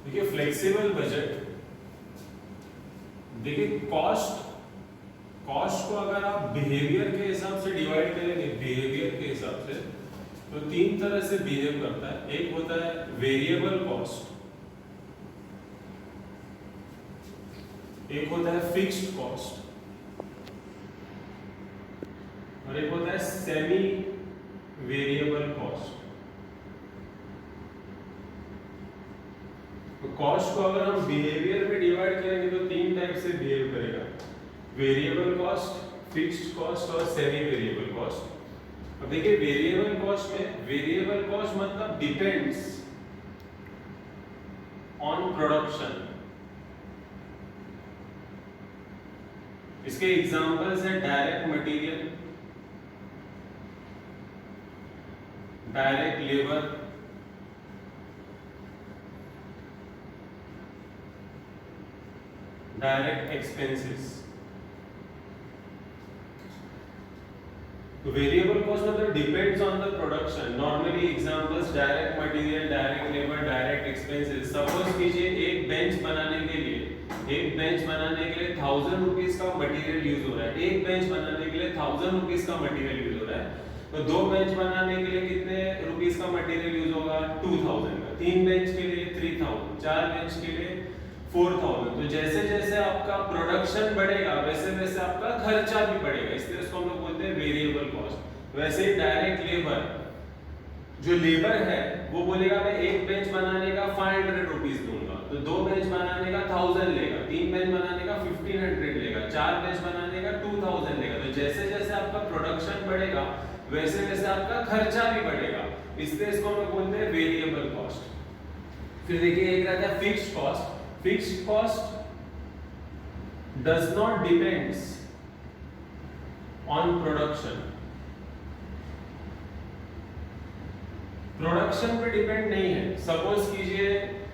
देखिए flexible budget, देखिए cost को अगर आप बिहेवियर के हिसाब से डिवाइड करेंगे, बिहेवियर के हिसाब से, तो तीन तरह से बिहेव करता है। एक होता है वेरिएबल कॉस्ट, एक होता है फिक्स्ड कॉस्ट, और एक होता है सेमी वेरिएबल कॉस्ट। तो कॉस्ट को अगर हम बिहेवियर में डिवाइड करेंगे तो तीन टाइप से बिहेव करेगा, वेरिएबल कॉस्ट, फिक्स्ड कॉस्ट और सेमी वेरिएबल कॉस्ट। अब देखिए वेरिएबल कॉस्ट में, वेरिएबल कॉस्ट मतलब डिपेंड्स ऑन प्रोडक्शन। इसके एग्जांपल्स हैं direct material, direct labour, direct expenses. तो वेरिएबल कॉस्ट मतलब depends on the production. Normally examples direct material, direct labour, direct expenses. Suppose कीजिए एक बेंच बनाने के लिए 1000 रुपीस का मटेरियल यूज हो रहा है। एक बेंच बनाने के लिए 1000 रुपीस का मटेरियल यूज हो रहा है। तो दो बेंच बनाने के लिए कितने रुपीस का मटेरियल यूज होगा? 2000 का। तीन बेंच के लिए 3000, चार बेंच के लिए 4000। तो जैसे जैसे आपका प्रोडक्शन बढ़ेगा वैसे वैसे आपका खर्चा भी बढ़ेगा, इसलिए उसको हम लोग बोलते हैं वेरिएबल कॉस्ट। वैसे ही डायरेक्ट लेबर, जो लेबर है वो बोलेगा मैं एक बेंच बनाने का 500 रुपीस दूंगा, तो दो बेंच बनाने का 1000 लेगा, तीन बेंच बनाने का 1500 लेगा, चार बेंच बनाने का 2000 लेगा। तो जैसे जैसे आपका प्रोडक्शन बढ़ेगा वैसे वैसे आपका खर्चा भी बढ़ेगा, इसलिए इसको हम लोग बोलते हैं वेरिएबल कॉस्ट। फिर देखिए एक रहता है fixed cost. Fixed cost does not depends on production. Production पे डिपेंड नहीं है। सपोज कीजिए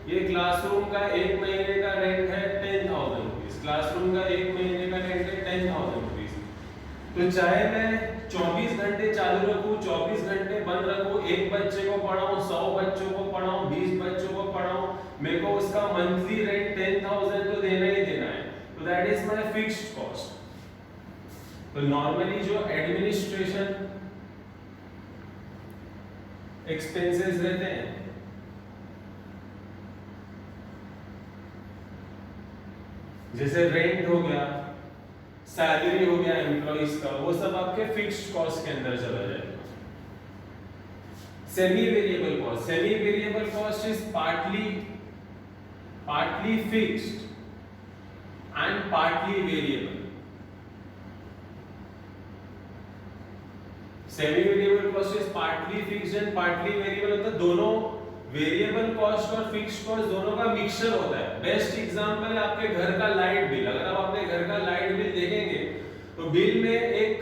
ये क्लासरूम का एक महीने का रेंट है 10,000 रुपीज, क्लासरूम का एक महीने का रेंट है 10,000 रुपीज। तो चाहे मैं 24 घंटे चालू रखूं, 24 घंटे बंद रखूं, एक बच्चे को पढ़ाऊं, 100 बच्चों को पढ़ाऊं, 20 बच्चों को पढ़ाऊं, मेरे को उसका मंथली रेंट 10,000 तो देना ही देना है। तो that is my fixed cost. तो नॉर्मली जो एडमिनिस्ट्रेशन एक्सपेंसेस रहते हैं, जैसे रेंट हो गया, सैलरी हो गया एम्प्लॉइज का, वो सब आपके फिक्स्ड कॉस्ट के अंदर चला जाएगा। Semi variable cost, semi variable cost is partly fixed and partly variable. Semi variable cost is partly fixed and partly variable, मतलब दोनों वेरिएबल कॉस्ट और फिक्स्ड कॉस्ट दोनों का मिक्सचर होता है। बेस्ट एग्जांपल है आपके घर का लाइट बिल। अगर आप अपने घर का लाइट बिल देखेंगे तो बिल में एक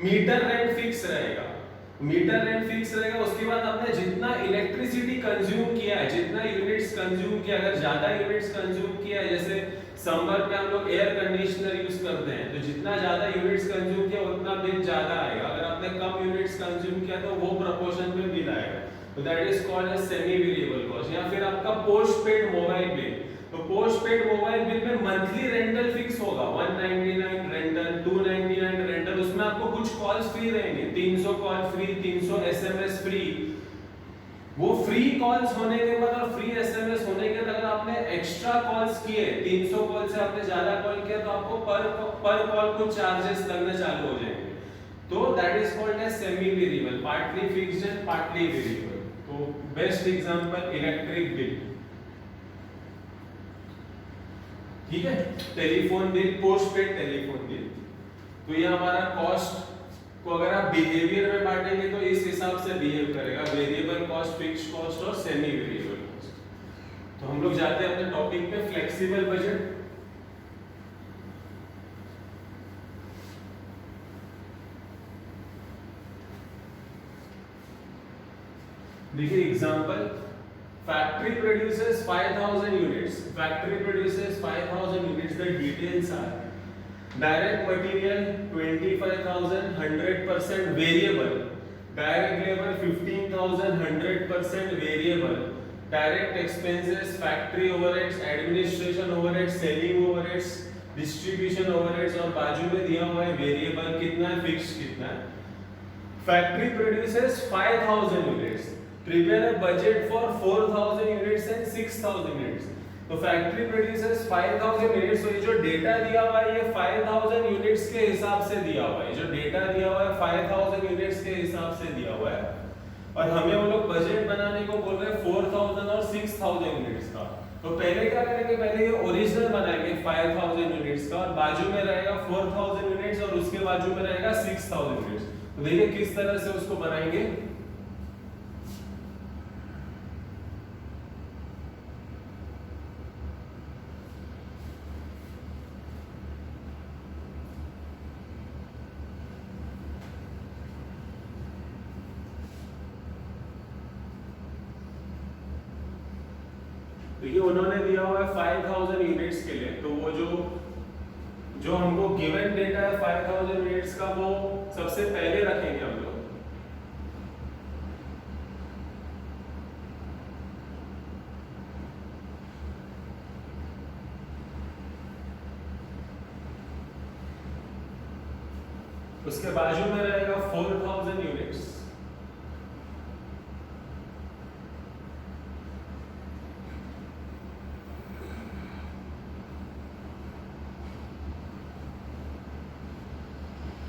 मीटर रेंट फिक्स रहेगा, उसके बाद आपने जितना इलेक्ट्रिसिटी कंज्यूम किया है, जितना यूनिट्स कंज्यूम किया, अगर ज्यादा यूनिट्स कंज्यूम किया है, जैसे समर में हम लोग एयर कंडीशनर यूज करते हैं, तो जितना ज्यादा यूनिट्स कंज्यूम किया उतना बिल ज्यादा आएगा। अगर आपने कम यूनिट्स कंज्यूम किया तो वो प्रोपोर्शन में बिल आएगा। तो that is called as semi variable cost. या फिर आपका पोस्टपेड मोबाइल बिल, तो पोस्टपेड मोबाइल बिल में मंथली रेंटल फिक्स होगा, 199 रेंटल, 299 रेंटल। उसमें आपको कुछ कॉल्स फ्री रहेंगे, 300 कॉल फ्री, 300 एसएमएस फ्री। वो फ्री कॉल्स होने के बाद और फ्री एसएमएस होने के बाद अगर आपने एक्स्ट्रा कॉल्स किए, 300 कॉल से आपने ज्यादा कॉल किया, तो आपको पर कॉल कुछ चार्जेस लगने चालू हो जाएंगे। तो that is called as semi variable, partly fixed and partly variable. तो बेस्ट एग्जांपल इलेक्ट्रिक बिल, ठीक है, telephone bill, postpaid telephone bill. तो ये हमारा कॉस्ट को अगर आप बिहेवियर में बांटेंगे तो इस हिसाब से बिहेव करेगा, वेरिएबल कॉस्ट, फिक्स्ड कॉस्ट और सेमी वेरिएबल कॉस्ट। तो हम लोग जाते हैं अपने टॉपिक पे, फ्लेक्सिबल बजट। देखिए example, factory produces 5000 units, factory produces 5000 units. The details are direct material 25,000, 100% variable, direct labor 15,000, 100% variable, direct expenses, factory overheads, administration overheads, selling overheads, distribution overheads, और बाजू में दिया हुआ है वेरिएबल कितना है, फिक्स्ड कितना है। Factory produces 5000 units, prepare a budget for 4000 units and 6000 units. तो फैक्ट्री प्रोड्यूसेस 5000 यूनिट्स, तो ये जो डेटा दिया हुआ है ये 5000 यूनिट्स के हिसाब से दिया हुआ है, जो डेटा दिया हुआ है 5000 यूनिट्स के हिसाब से दिया हुआ है, और हमें वो लोग बजट बनाने को बोल रहे हैं 4000 और 6000 यूनिट्स का। तो पहले क्या करेंगे, पहले ये ओरिजिनल बनाएंगे 5000 यूनिट्स का, और बाजू में रहेगा 4000 यूनिट्स और उसके बाजू में रहेगा 6000 यूनिट्स। तो देखिए किस तरह से उसको बनाएंगे। तो ये उन्होंने दिया हुआ है 5000 यूनिट्स के लिए, तो वो जो हमको गिवन डेटा है 5000 यूनिट्स का, वो सबसे पहले रखेंगे हम लोग। उसके बाजू में रहेगा 4000 यूनिट्स,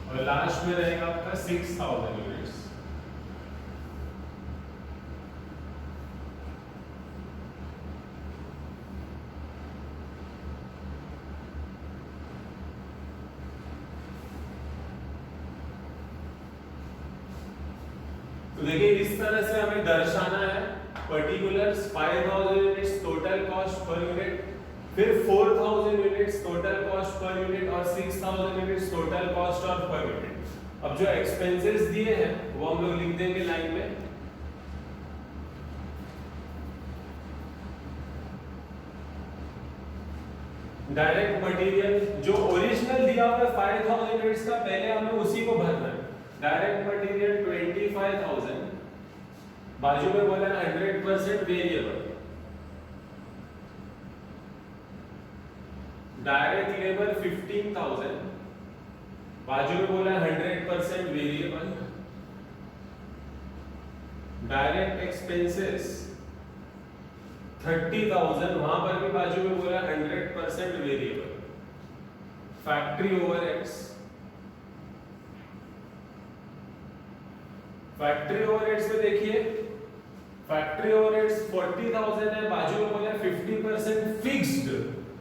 और लास्ट में रहेगा आपका 6000 यूनिट्स। तो देखिए इस तरह से हमें दर्शाना है particulars 5000 units total cost per unit, फिर 4000 units total cost per unit और 6000 यूनिट्स टोटल कॉस्ट और पर यूनिट। अब जो एक्सपेंसेस दिए हैं वो हम लोग लिख देंगे लाइन में। डायरेक्ट मटेरियल जो ओरिजिनल दिया हुआ है 5000 यूनिट्स का, पहले हमें उसी को भरना है। डायरेक्ट मटेरियल 25000, बाजू में बोला है 100% वेरिएबल। डायरेक्ट लेबर 15000, बाजू में बोला है 100% वेरिएबल। डायरेक्ट एक्सपेंसेस 30000, वहां पर भी बाजू में बोला 100% variable. Factory overheads, factory overheads में देखिए फैक्ट्री ओवरहेड्स 40000 है, बाजू में बोला 50% फिक्स्ड,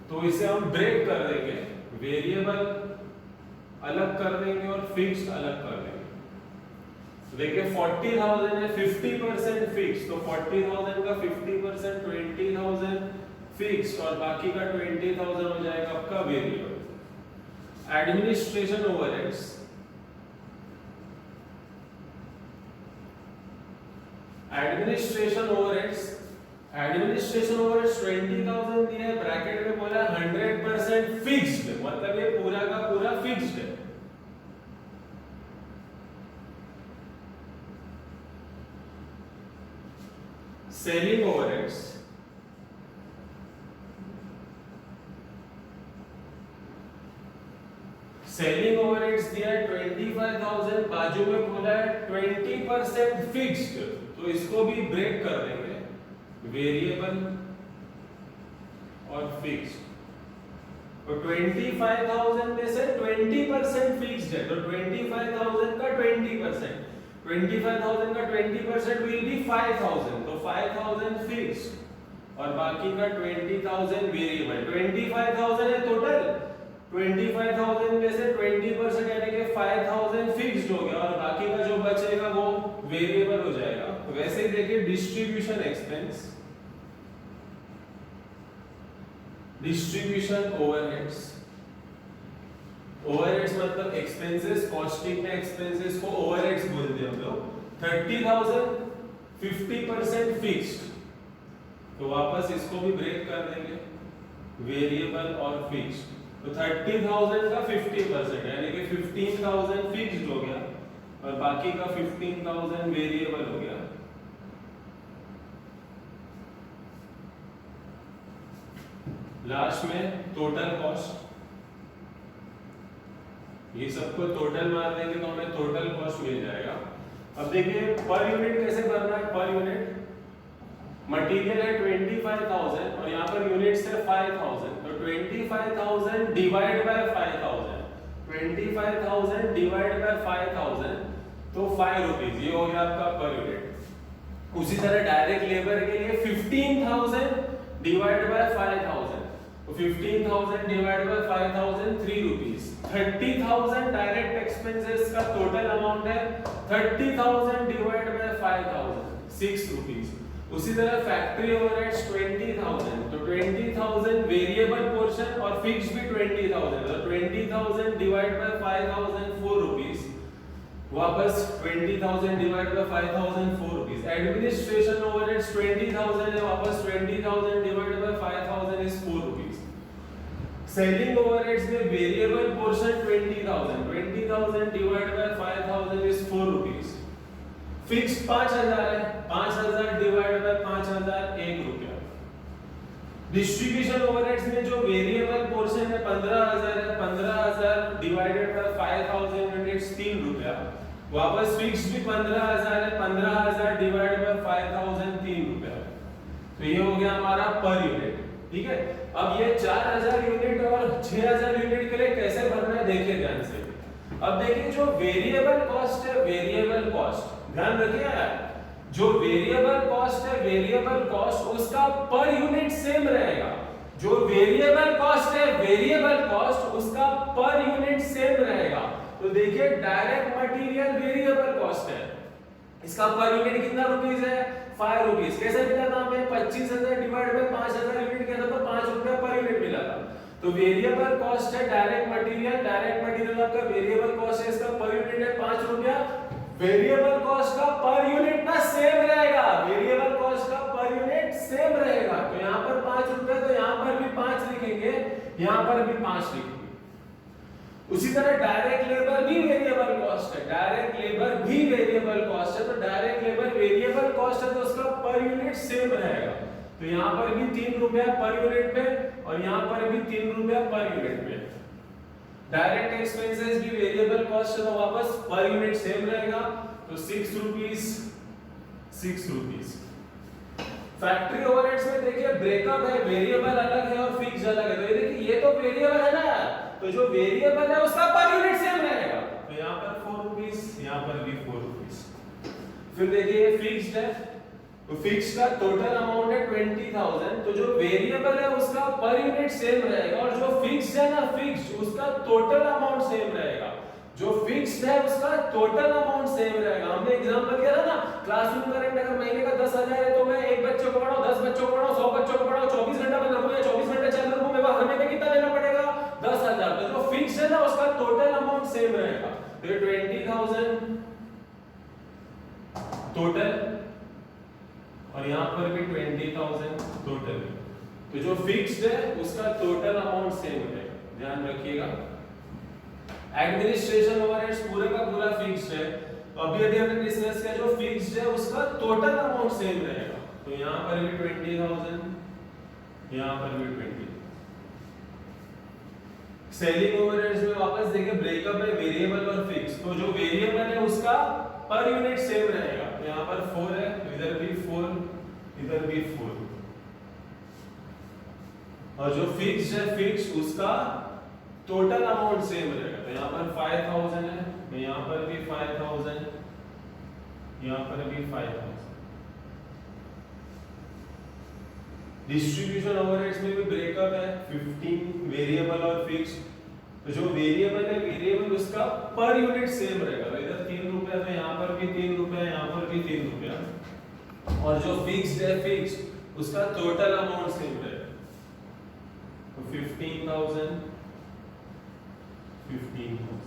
तो इसे हम ब्रेक कर देंगे, वेरिएबल अलग कर देंगे और फिक्स्ड अलग कर देंगे। तो देखिए 40000 है, 50% फिक्स्ड, तो 40000 का 50% 20000 फिक्स्ड और बाकी का 20000 हो जाएगा आपका variable. Administration overheads, administration overheads 20000 दिया है, ब्रैकेट में बोला 100% फिक्स्ड, मतलब ये पूरा का पूरा फिक्स्ड है। सेलिंग ओवरहेड्स, सेलिंग ओवरहेड्स दिया है 25000, बाजू में बोला है 20% फिक्स्ड, तो इसको भी ब्रेक कर देंगे, वेरिएबल और फिक्स्ड। तो 25000 में से 20% फिक्स्ड है, तो 25000 का 20%, 25000 का 20% विल बी 5000, तो 5000 फिक्स्ड और बाकी का 20000 वेरिएबल। 25000 है टोटल, 25000 में से 20% यानी कि 5000 फिक्स्ड हो गया और बाकी का जो बचेगा वो वेरिएबल हो जाएगा। तो वैसे ही देखिए distribution expense, distribution overheads, overheads मतलब एक्सपेंसेस, कॉस्टिंग में एक्सपेंसेस को ओवरहेड्स बोलते हैं हम लोग। 30000 50% फिक्स्ड, तो वापस इसको भी ब्रेक कर देंगे, वेरिएबल और फिक्स्ड। तो 30000 का 50% यानी कि 15000 फिक्स्ड हो गया और बाकी का 15000 वेरिएबल हो गया। लास्ट में टोटल कॉस्ट, ये सबको टोटल मार देंगे तो हमें टोटल कॉस्ट मिल जाएगा। अब देखिए पर यूनिट कैसे करना है। पर यूनिट मटेरियल है 25,000 और यहाँ पर यूनिट्स है 5,000, तो 25,000 डिवाइड बाय 5,000, 25,000 डिवाइड बाय 5,000 तो 5 रुपीज, ये हो गया आपका पर यूनिट। उसी तरह डायरेक्ट लेबर के लिए 15,000 डिवाइड बाय 5,000, तो 15,000 divide by 5,000 3 rupees. 30,000 direct expenses का टोटल अमाउंट है, 30,000 डिवाइड बाय 5,000 6 रुपीज। उसी तरह फैक्ट्री ओवरहेड्स 20,000, तो 20,000 वेरिएबल पोर्शन और फिक्स भी 20,000, तो 20,000 डिवाइड बाय 5,000 4 रुपीज, वापस 20,000 divide by 5,000 4 rupees. Administration overheads 20,000 है, वापस 20,000 divide by 5,000 is 4 rupees. Selling overheads में variable portion 20,000, 20,000 divide by 5,000 is 4 rupees. Fixed 5,000 है, 5,000 डिवाइड बाय 5,000 1 रुपया। डिस्ट्रीब्यूशन ओवरहेड्स में जो वेरिएबल पोर्शन है 15,000 है, 15,000 डिवाइडेड बाय 5,000 यूनिट्स 3 रुपया। वापस फिक्स्ड भी 15,000 है, 15,000 डिवाइड बाय 5,000 3 रुपया। तो ये हो गया हमारा पर यूनिट, ठीक है। अब ये 4,000 यूनिट और 6,000 यूनिट के लिए कैसे भरना है देखिए ध्यान से। अब देखिए जो वेरिएबल कॉस्ट है, वेरिएबल कॉस्ट ध्यान रखिए यार, जो वेरिएबल कॉस्ट है, वेरिएबल कॉस्ट उसका पर यूनिट सेम रहेगा। जो वेरिएबल कॉस्ट है, वेरिएबल कॉस्ट उसका पर यूनिट सेम रहेगा। तो देखिए डायरेक्ट मटेरियल वेरिएबल कॉस्ट है, इसका पर यूनिट कितना रुपीस है 5 रुपीस। कैसे मिला था हमें 25,000 डिवाइड बाय 5,000 यूनिट किया था तो 5 रुपया पर यूनिट मिला था। तो वेरिएबल कॉस्ट है डायरेक्ट मटेरियल, डायरेक्ट मटेरियल आपका वेरिएबल कॉस्ट है, इसका पर यूनिट है 5 रुपया। वेरिएबल कॉस्ट का पर यूनिट ना सेम रहेगा, वेरिएबल कॉस्ट का पर यूनिट सेम रहेगा। तो यहाँ पर 5 रुपए, तो यहाँ पर भी 5 लिखेंगे, यहाँ पर भी 5 लिखेंगे। उसी तरह डायरेक्ट लेबर भी वेरिएबल कॉस्ट है, डायरेक्ट लेबर भी वेरिएबल कॉस्ट है। तो डायरेक्ट लेबर वेरिएबल कॉस्ट है तो उसका पर यूनिट सेम रहेगा। तो यहाँ पर भी 3 रुपया पर यूनिट पे और यहाँ पर भी 3 रुपया पर यूनिट पे। डायरेक्ट एक्सपेंसेस भी वेरिएबल कॉस्ट है तो वापस पर यूनिट सेम रहेगा, तो 6 रुपीस 6 रुपीस। फैक्ट्री ओवरहेड्स में देखिए ब्रेकअप है, वेरिएबल अलग है और फिक्स अलग है। तो ये देखिए ये तो वेरिएबल है ना, तो जो वेरिएबल है उसका पर यूनिट सेम रहेगा। तो यहाँ पर 4 रुपीस, यहाँ पर भी 4 रुपीस। फिर देखिए फिक्स्ड है, तो फिक्स्ड का टोटल अमाउंट है 20,000, तो जो वेरिएबल है उसका पर यूनिट सेम रहेगा और जो फिक्स्ड है ना, फिक्स्ड उसका टोटल अमाउंट सेम रहेगा। जो फिक्स्ड है उसका टोटल अमाउंट सेम रहेगा। हमने एग्जांपल दिया था ना, क्लासरूम का रेंट अगर महीने का 10,000 है तो मैं एक बच्चे को पढ़ाऊं, 10 बच्चों को पढ़ाऊं, 100 बच्चों को पढ़ाऊं, 24 घंटा बंद रखूं या 24 घंटे चालू रखूं, मेरे हर महीने कितना देना पड़ेगा 10,000। तो जो फिक्स्ड है ना उसका टोटल अमाउंट सेम रहेगा। तो ये 20,000 टोटल और यहाँ पर भी 20,000 टोटल। तो जो फिक्स्ड है उसका टोटल अमाउंट सेम रहेगा, ध्यान रखिएगा। एडमिनिस्ट्रेशन ओवरहेड्स पूरे का पूरा फिक्स्ड है, तो अभी हमने डिस्कस किया जो फिक्स्ड है उसका टोटल अमाउंट सेम रहेगा। तो यहाँ पर भी 20,000, यहाँ पर भी 20। सेलिंग ओवरहेड्स में वापस देखिए ब्रेकअप है वेरिएबल और फिक्स, तो जो वेरिएबल है उसका पर यूनिट सेम रहेगा। तो यहाँ पर 4 है, इधर भी 4, इधर भी 4। और जो फिक्स्ड है, फिक्स उसका टोटल अमाउंट सेम रहेगा। तो यहाँ पर 5,000 है, तो यहाँ पर भी 5,000, यहाँ पर भी 5,000। डिस्ट्रीब्यूशन ओवरहेड्स में भी ब्रेकअप है 15 वेरिएबल और फिक्स। तो जो वेरिएबल है, वेरिएबल उसका पर यूनिट सेम रहेगा। तो इधर 3 रुपया, तो यहाँ पर भी 3 रुपया, यहाँ पर भी 3 रुपया। और जो फिक्स्ड है, फिक्स्ड उसका टोटल अमाउंट सेम रहेगा। तो 15,000 15,000,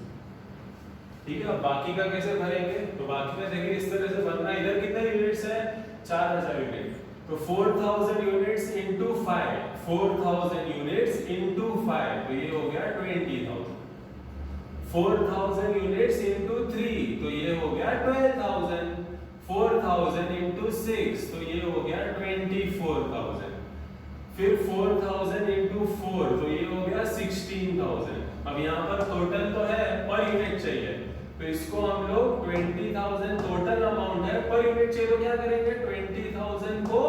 ठीक है। अब बाकी का कैसे भरेंगे, तो बाकी का देखिए इस तरह से बनना है। इधर कितने यूनिट्स है 4,000 यूनिट, तो 4,000 यूनिट्स इनटू 5, 4,000 यूनिट्स इनटू 5, तो ये हो गया 20,000। 4,000 यूनिट्स इनटू 3, तो ये हो गया 12,000। 4,000 इनटू 6, तो ये हो गया 24,000। फिर 4000 इंटू 4 तो ये हो गया 16000। अब यहाँ पर टोटल तो है, पर यूनिट चाहिए, तो इसको हम लोग 20000 टोटल अमाउंट है, पर यूनिट चाहिए तो क्या करेंगे 20000 को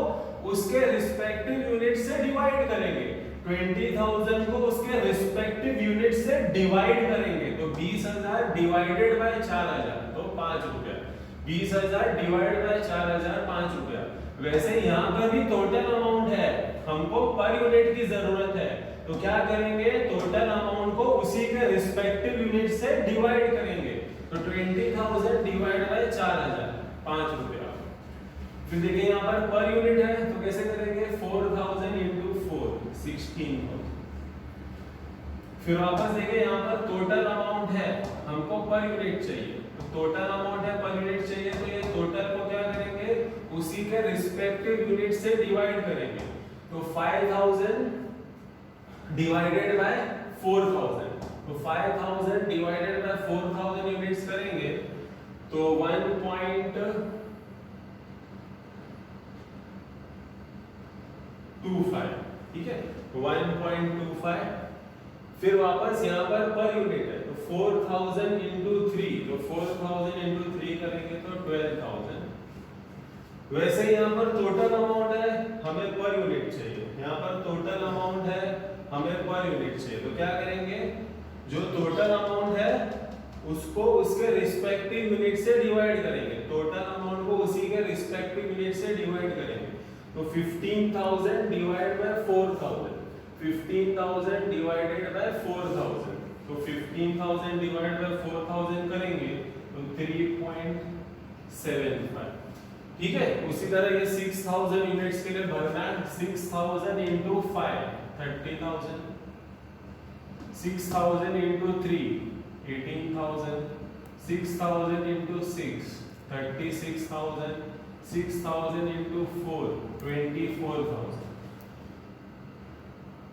उसके रिस्पेक्टिव यूनिट से डिवाइड करेंगे। 20000 को उसके रिस्पेक्टिव यूनिट से डिवाइड करेंगे तो 20000 डिवाइडेड बाय 4000 तो 5 रुपया। 20000 डिवाइड बाय 4000 5 रुपया। वैसे यहाँ पर भी टोटल अमाउंट है, हमको पर यूनिट की जरूरत है, तो क्या करेंगे टोटल अमाउंट को उसी के रिस्पेक्टिव यूनिट से डिवाइड करेंगे। तो 20000 डिवाइड बाय 4000 5 रुपया। फिर देखिए यहाँ पर यूनिट है तो कैसे करेंगे 4000 इंटू 4 16000। फिर वापस देखिए यहाँ पर टोटल अमाउंट है, हमको पर यूनिट चाहिए, तो टोटल अमाउंट है पर यूनिट चाहिए, तो ये टोटल को क्या करेंगे उसी के रिस्पेक्टिव यूनिट से डिवाइड करेंगे। तो 5000 डिवाइडेड बाय 4000, तो 5000 डिवाइडेड बाय 4000 यूनिट्स करेंगे तो 1.25, ठीक है 1.25। फिर वापस यहाँ पर यूनिट है तो 4000 इंटू 3, तो 4000 इंटू 3 करेंगे तो 12000। वैसे यहाँ पर टोटल अमाउंट है, हमें पर यूनिट चाहिए, यहाँ पर टोटल अमाउंट है, हमें पर यूनिट चाहिए, तो क्या करेंगे जो टोटल अमाउंट है उसको उसके रिस्पेक्टिव यूनिट से डिवाइड करेंगे। टोटल अमाउंट को उसी के रिस्पेक्टिव यूनिट से डिवाइड करेंगे तो 15000 डिवाइड बाय 4000, 15000 डिवाइडेड बाय 4000, तो 15000 डिवाइड बाय 4000 करेंगे तो 3.75, ठीक है। उसी तरह ये 6000 यूनिट्स के लिए भरना है, 6000 इंटू 5 30,000, 6000 इंटू 3 18,000, 6000 इंटू 6 36,000, 6000 इंटू 4 24,000।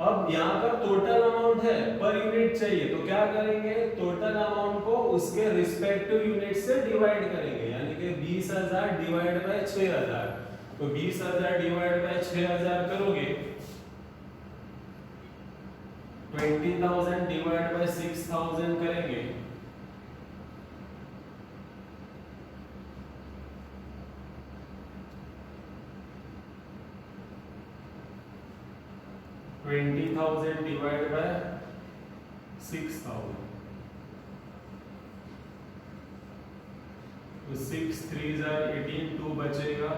अब यहाँ पर टोटल अमाउंट है, पर यूनिट चाहिए, तो क्या करेंगे टोटल अमाउंट को उसके रिस्पेक्टिव यूनिट से डिवाइड करेंगे, यानी कि 20000 डिवाइड बाय 6000, तो 20000 डिवाइड बाय 6000 करोगे 20,000 डिवाइड बाय 6000 करेंगे 20,000 डिवाइड बाय 6000, तो 6 3 18 2 बचेगा,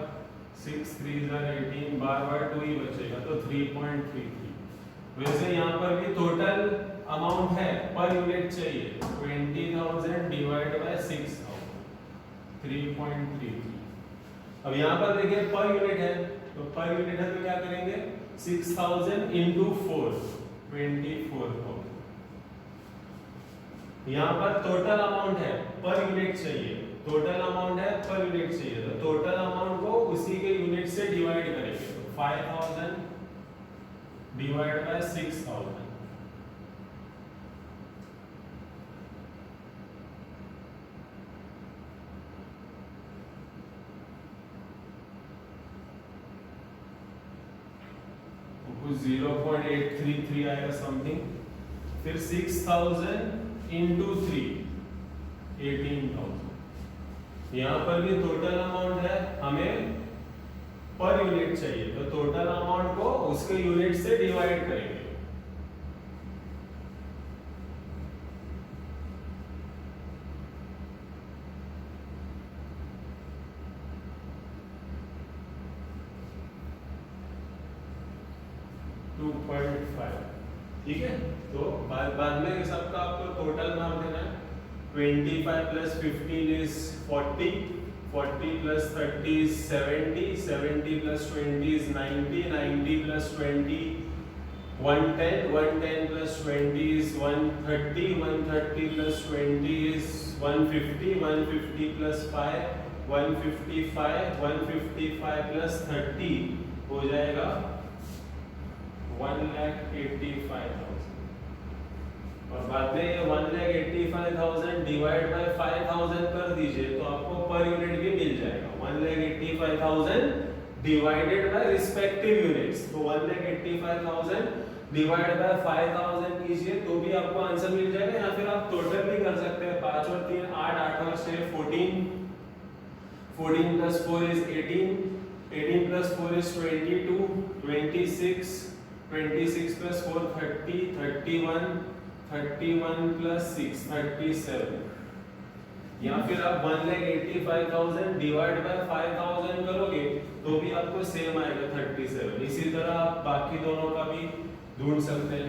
6 3 18 बार बार 2 ही बचेगा, तो 3.33। वैसे यहाँ पर भी टोटल अमाउंट है, पर यूनिट चाहिए, 20,000 डिवाइड बाय 6000 3.33। अब यहाँ पर देखिए पर यूनिट है, तो पर यूनिट है तो क्या करेंगे 6000 इंटू 4 24,000। यहाँ पर टोटल अमाउंट है, पर यूनिट चाहिए, टोटल अमाउंट है पर यूनिट चाहिए, तो टोटल अमाउंट को उसी के यूनिट से डिवाइड करेंगे, तो 5000 डिवाइड बाय 6000, कुछ 0.833 आएगा समथिंग। फिर 6000 इंटू 3 18,000। यहाँ पर भी टोटल अमाउंट है, हमें पर यूनिट चाहिए, तो टोटल अमाउंट को उसके यूनिट से डिवाइड करेंगे। ठीक है, तो बाद में सबका आपको टोटल मार्क देना है। 25 plus 15 is 40, 40 plus 30 is 70, 70 plus 20 is 90, 90 plus 20 110, 110 plus 20 is 130, 130 plus 20 is 150, 150 plus 5 155, 155 plus 30 हो जाएगा 1,85,000। और बाद में ये 1,85,000 डिवाइड बाय 5,000 कर दीजिए तो आपको पर यूनिट भी मिल जाएगा। 1,85,000 डिवाइडेड बाय रिस्पेक्टिव यूनिट्स। तो 1,85,000 डिवाइड बाय 5,000 कीजिए तो भी आपको आंसर मिल जाएगा, या फिर आप टोटल भी कर सकते हैं। 5 और 3 8, 8 और 6 14, 14 plus 4 is 18, 18 plus 4 is 22, 26, 26 plus 4 30, 31, 31 plus 6 37। या फिर आप 1,85,000 डिवाइड बाय 5,000 करोगे तो भी आपको सेम आएगा 37। इसी तरह आप बाकी दोनों का भी ढूंढ सकते हैं।